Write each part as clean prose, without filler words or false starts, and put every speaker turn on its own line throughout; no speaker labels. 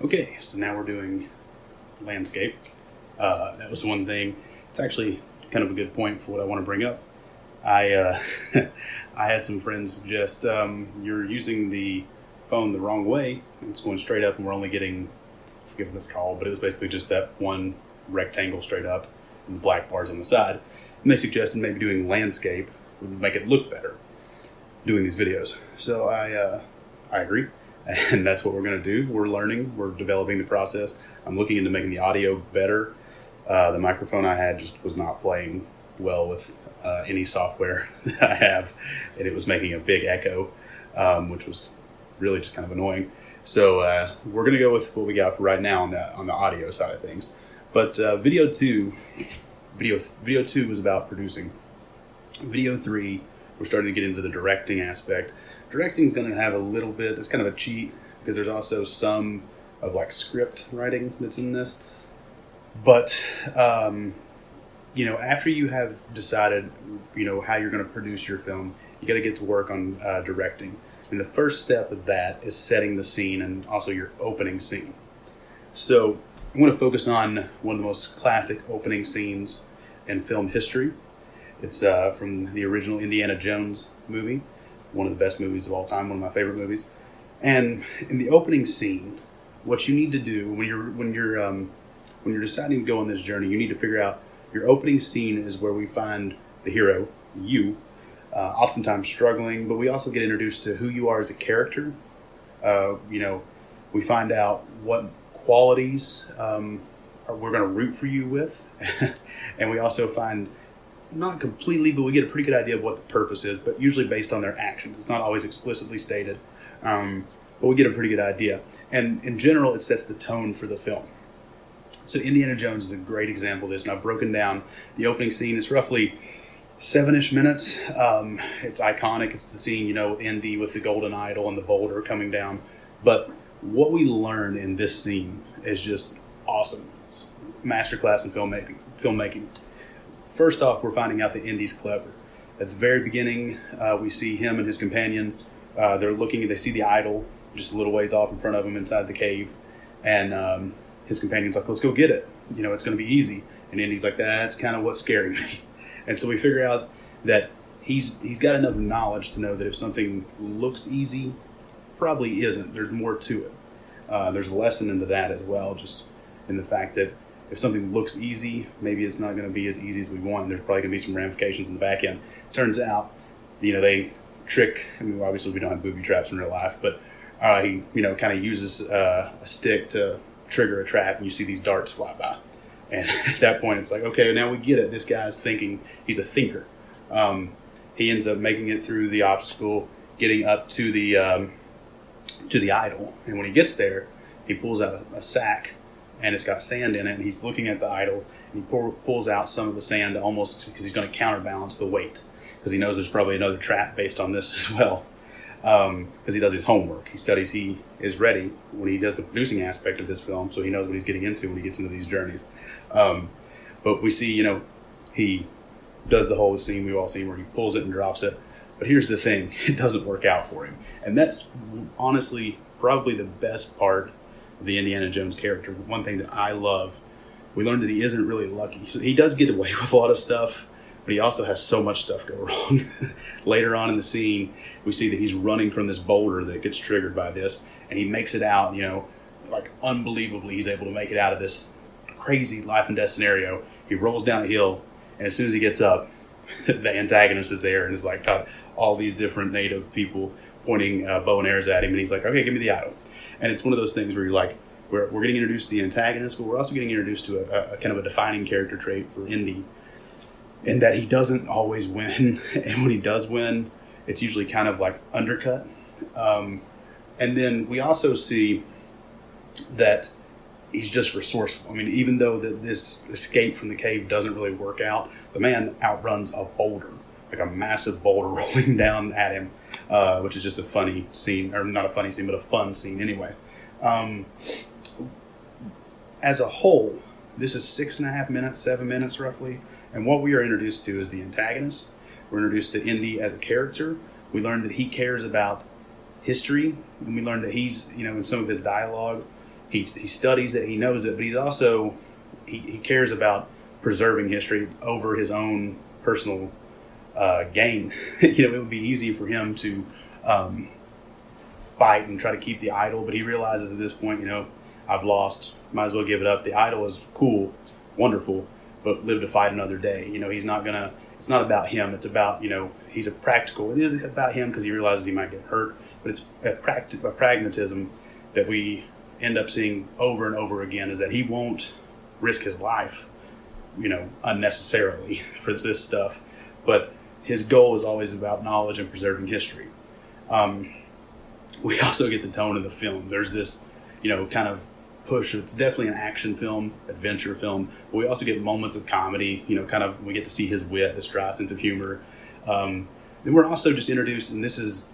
Okay, so now we're doing landscape. That was one thing. It's actually kind of a good point for what I want to bring up. I I had some friends suggest you're using the phone the wrong way. It's going straight up, and we're only getting, I forget what it's called, but it was basically just that one rectangle straight up and the black bars on the side. And they suggested maybe doing landscape would make it look better doing these videos. So I agree. And that's what we're going to do. We're learning. We're developing the process. I'm looking into making the audio better. The microphone I had just was not playing well with any software that I have, and it was making a big echo, which was really just kind of annoying. So we're going to go with what we got for right now on the audio side of things. But video two was about producing. Video 3, we're starting to get into the directing aspect. Directing is going to have a little bit, it's kind of a cheat because there's also some of like script writing that's in this. But, after you have decided, how you're going to produce your film, you got to get to work on directing. And the first step of that is setting the scene and also your opening scene. So I'm going to focus on one of the most classic opening scenes in film history. It's from the original Indiana Jones movie. One of the best movies of all time, one of my favorite movies. And in the opening scene, what you need to do when you're deciding to go on this journey, you need to figure out your opening scene is where we find the hero, you, oftentimes struggling, but we also get introduced to who you are as a character. We find out what qualities we're going to root for you with, and we also find, not completely, but we get a pretty good idea of what the purpose is, but usually based on their actions. It's not always explicitly stated, but we get a pretty good idea. And in general, it sets the tone for the film. So Indiana Jones is a great example of this, and I've broken down the opening scene. It's roughly 7-ish minutes. It's iconic. It's the scene, with Indy with the golden idol and the boulder coming down. But what we learn in this scene is just awesome. It's masterclass in filmmaking. First off, we're finding out that Indy's clever. At the very beginning, we see him and his companion. They see the idol just a little ways off in front of them inside the cave. And his companion's like, let's go get it. It's going to be easy. And Indy's like, that's kind of what's scaring me. And so we figure out that he's got enough knowledge to know that if something looks easy, probably isn't. There's more to it. There's a lesson into that as well, just in the fact that if something looks easy, maybe it's not going to be as easy as we want. There's probably going to be some ramifications in the back end. Turns out, they trick. Obviously we don't have booby traps in real life, but he, kind of uses a stick to trigger a trap, and you see these darts fly by. And at that point, it's like, okay, now we get it. This guy's thinking. He's a thinker. He ends up making it through the obstacle, getting up to the idol. And when he gets there, he pulls out a sack, and it's got sand in it, and he's looking at the idol, and he pulls out some of the sand almost because he's going to counterbalance the weight, because he knows there's probably another trap based on this as well, because he does his homework. He studies. He is ready when he does the producing aspect of this film, so he knows what he's getting into when he gets into these journeys. But we see, he does the whole scene we've all seen where he pulls it and drops it. But here's the thing, it doesn't work out for him. And that's honestly probably the best part of the Indiana Jones character. One thing that I love, we learned that he isn't really lucky. So he does get away with a lot of stuff, but he also has so much stuff go wrong. Later on in the scene, we see that he's running from this boulder that gets triggered by this, and he makes it out, like unbelievably, he's able to make it out of this crazy life and death scenario. He rolls down a hill, and as soon as he gets up, the antagonist is there and is like got all these different native people pointing bow and arrows at him, and he's like, okay, give me the idol. And it's one of those things where you're like, we're getting introduced to the antagonist, but we're also getting introduced to a kind of a defining character trait for Indy, in that he doesn't always win, and when he does win, it's usually kind of like undercut. And then we also see that he's just resourceful. Even though this escape from the cave doesn't really work out, the man outruns a boulder, like a massive boulder rolling down at him, which is just a funny scene, or not a funny scene, but a fun scene anyway. As a whole, this is 6.5 minutes, 7 minutes roughly, and what we are introduced to is the antagonist. We're introduced to Indy as a character. We learn that he cares about history, and we learn that he's, in some of his dialogue, he studies it, he knows it, but he's also he cares about preserving history over his own personal gain. It would be easy for him to fight and try to keep the idol, but he realizes at this point, I've lost, might as well give it up. The idol is cool, wonderful, but live to fight another day. He's not gonna. It's not about him. It's about he's a practical. It is about him because he realizes he might get hurt, but it's a pragmatism that we end up seeing over and over again. Is that he won't risk his life, unnecessarily for this stuff, but his goal is always about knowledge and preserving history. We also get the tone of the film. There's this, kind of push. It's definitely an action film, adventure film. But we also get moments of comedy. We get to see his wit, this dry sense of humor. Then we're also just introduced, and this is,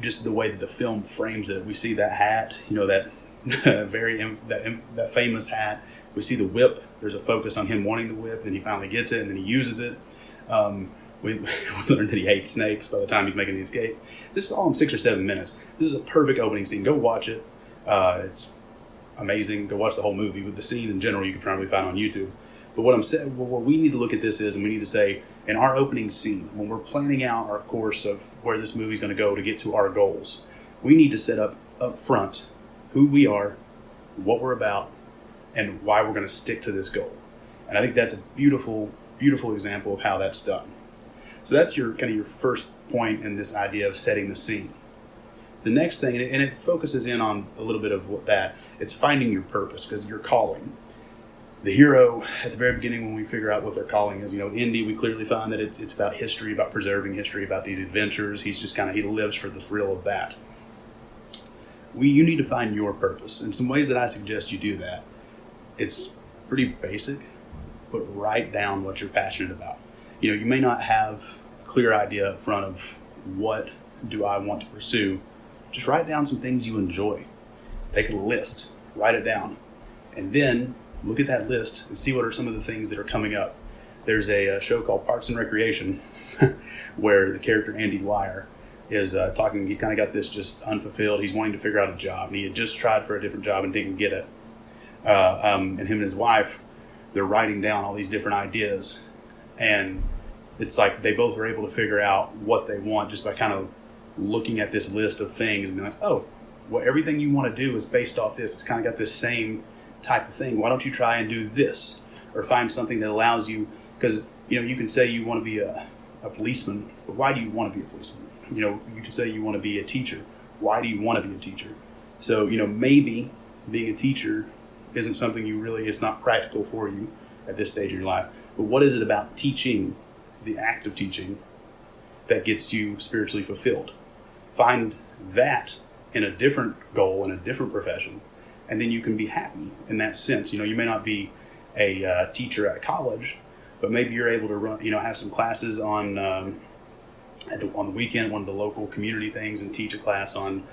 just the way that the film frames it. We see that hat, that that famous hat. We see the whip. There's a focus on him wanting the whip, and he finally gets it, and then he uses it. We learned that he hates snakes by the time he's making the escape. This is all in 6 or 7 minutes. This is a perfect opening scene. Go watch it. It's amazing. Go watch the whole movie. With the scene in general, you can probably find on YouTube. But what I'm saying, what we need to look at this is, and we need to say, in our opening scene, when we're planning out our course of where this movie's going to go to get to our goals, we need to set up front who we are, what we're about, and why we're going to stick to this goal. And I think that's a beautiful, beautiful example of how that's done. So that's your first point in this idea of setting the scene. The next thing, and it focuses in on a little bit of it's finding your purpose, because your calling. The hero, at the very beginning, when we figure out what their calling is, Indy, we clearly find that it's about history, about preserving history, about these adventures. He's just he lives for the thrill of that. You need to find your purpose. And some ways that I suggest you do that, it's pretty basic, but write down what you're passionate about. You may not have a clear idea up front of what do I want to pursue. Just write down some things you enjoy. Take a list, write it down, and then look at that list and see what are some of the things that are coming up. There's a show called Parks and Recreation where the character Andy Dwyer is talking. He's kind of got this just unfulfilled. He's wanting to figure out a job, and he had just tried for a different job and didn't get it. And him and his wife, they're writing down all these different ideas, and it's like they both are able to figure out what they want just by kind of looking at this list of things and being like, oh, well, everything you want to do is based off this. It's kind of got this same type of thing. Why don't you try and do this, or find something that allows you? Because you can say you want to be a policeman, but why do you want to be a policeman? You can say you want to be a teacher. Why do you want to be a teacher? So maybe being a teacher isn't something it's not practical for you at this stage of your life. But what is it about teaching, the act of teaching, that gets you spiritually fulfilled? Find that in a different goal, in a different profession, and then you can be happy in that sense. You may not be a teacher at college, but maybe you're able to run, have some classes on the weekend, one of the local community things, and teach a class on,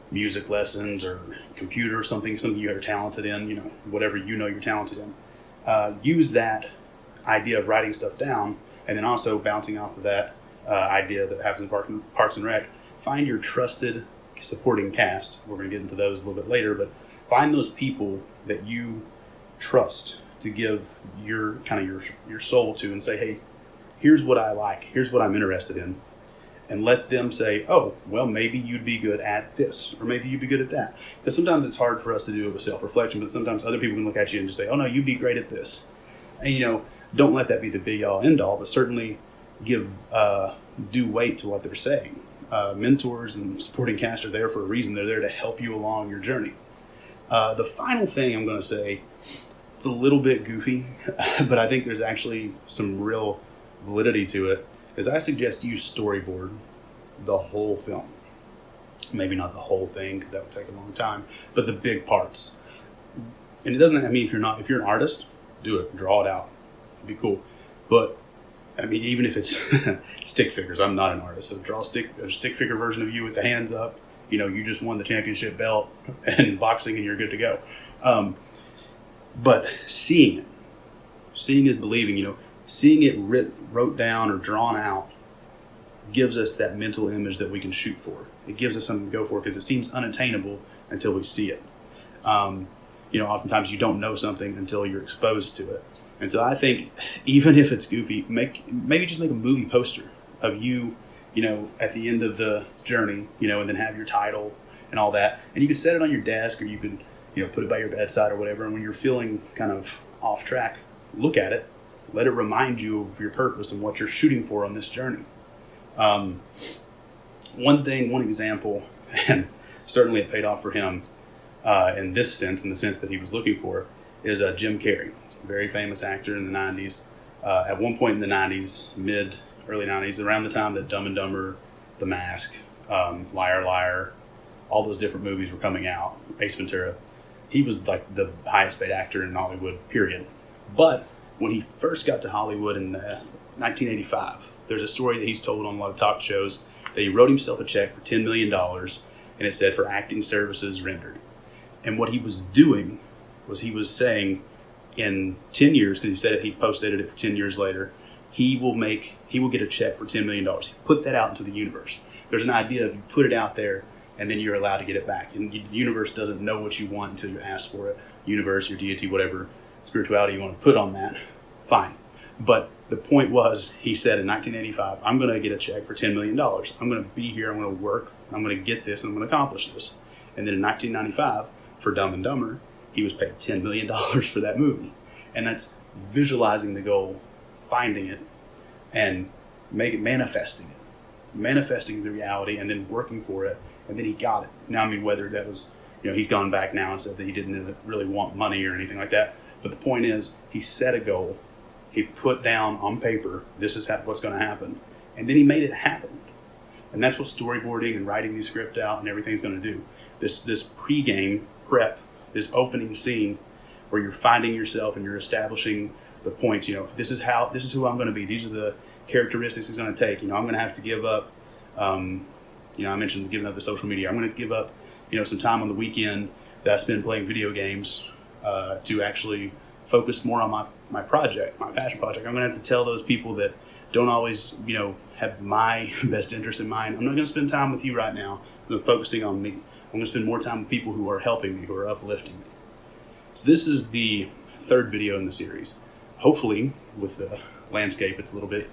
music lessons or computer, something you are talented in, whatever you're talented in. Use that idea of writing stuff down, and then also bouncing off of that idea that happens in Parks and Rec. Find your trusted supporting cast. We're going to get into those a little bit later, but find those people that you trust to give your soul to, and say, hey, here's what I like, here's what I'm interested in, and let them say, oh, well, maybe you'd be good at this, or maybe you'd be good at that. Because sometimes it's hard for us to do it with self-reflection, but sometimes other people can look at you and just say, oh no, you'd be great at this. And don't let that be the be-all, end-all, but certainly give due weight to what they're saying. Mentors and supporting cast are there for a reason. They're there to help you along your journey. The final thing I'm going to say, it's a little bit goofy, but I think there's actually some real validity to it, is I suggest you storyboard the whole film. Maybe not the whole thing, because that would take a long time, but the big parts. And it doesn't, if you're an artist, do it, draw it out. It'd be cool. But even if it's stick figures, I'm not an artist, so draw a stick figure version of you with the hands up. You just won the championship belt in boxing and you're good to go. But seeing is believing. Seeing it wrote down or drawn out gives us that mental image that we can shoot for. It gives us something to go for because it seems unattainable until we see it. Oftentimes you don't know something until you're exposed to it. And so I think even if it's goofy, maybe just make a movie poster of you, at the end of the journey, and then have your title and all that. And you could set it on your desk, or you could, put it by your bedside or whatever. And when you're feeling kind of off track, look at it, let it remind you of your purpose and what you're shooting for on this journey. One example, and certainly it paid off for him in the sense that he was looking for, is Jim Carrey, a very famous actor in the 90s. At one point in the 90s, early 90s, around the time that Dumb and Dumber, The Mask, Liar Liar, all those different movies were coming out, Ace Ventura, he was like the highest paid actor in Hollywood, period. But when he first got to Hollywood in 1985, there's a story that he's told on a lot of talk shows that he wrote himself a check for $10 million, and it said for acting services rendered. And what he was doing was he was saying in 10 years, because he said he post-dated it for 10 years later, he will get a check for $10 million. He put that out into the universe. There's an idea of you put it out there and then you're allowed to get it back. And the universe doesn't know what you want until you ask for it. Universe, your deity, whatever spirituality you want to put on that, fine. But the point was, he said in 1985, I'm going to get a check for $10 million. I'm going to be here, I'm going to work, I'm going to get this, and I'm going to accomplish this. And then in 1995, for Dumb and Dumber, he was paid $10 million for that movie. And that's visualizing the goal, finding it, and manifesting the reality, and then working for it, and then he got it. Now, whether that was, he's gone back now and said that he didn't really want money or anything like that. But the point is, he set a goal. He put down on paper, this is what's going to happen. And then he made it happen. And that's what storyboarding and writing the script out and everything's going to do. This pre-game prep, this opening scene where you're finding yourself and you're establishing the points. This is who I'm going to be. These are the characteristics it's going to take. I'm going to have to give up, I mentioned giving up the social media. I'm going to give up, some time on the weekend that I spend playing video games to actually focus more on my project, my passion project. I'm going to have to tell those people that don't always, have my best interest in mind, I'm not going to spend time with you right now. I'm focusing on me. I'm going to spend more time with people who are helping me, who are uplifting me. So this is the third video in the series. Hopefully, with the landscape, it's a little bit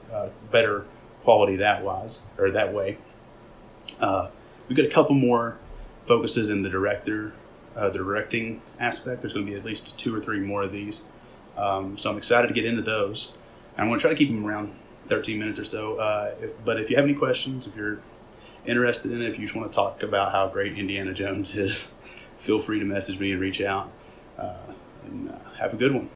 better quality that way. We've got a couple more focuses in the directing aspect. There's going to be at least 2 or 3 more of these. So I'm excited to get into those. I'm going to try to keep them around 13 minutes or so. But if you have any questions, if you're interested in it, if you just want to talk about how great Indiana Jones is, feel free to message me and reach out. And have a good one.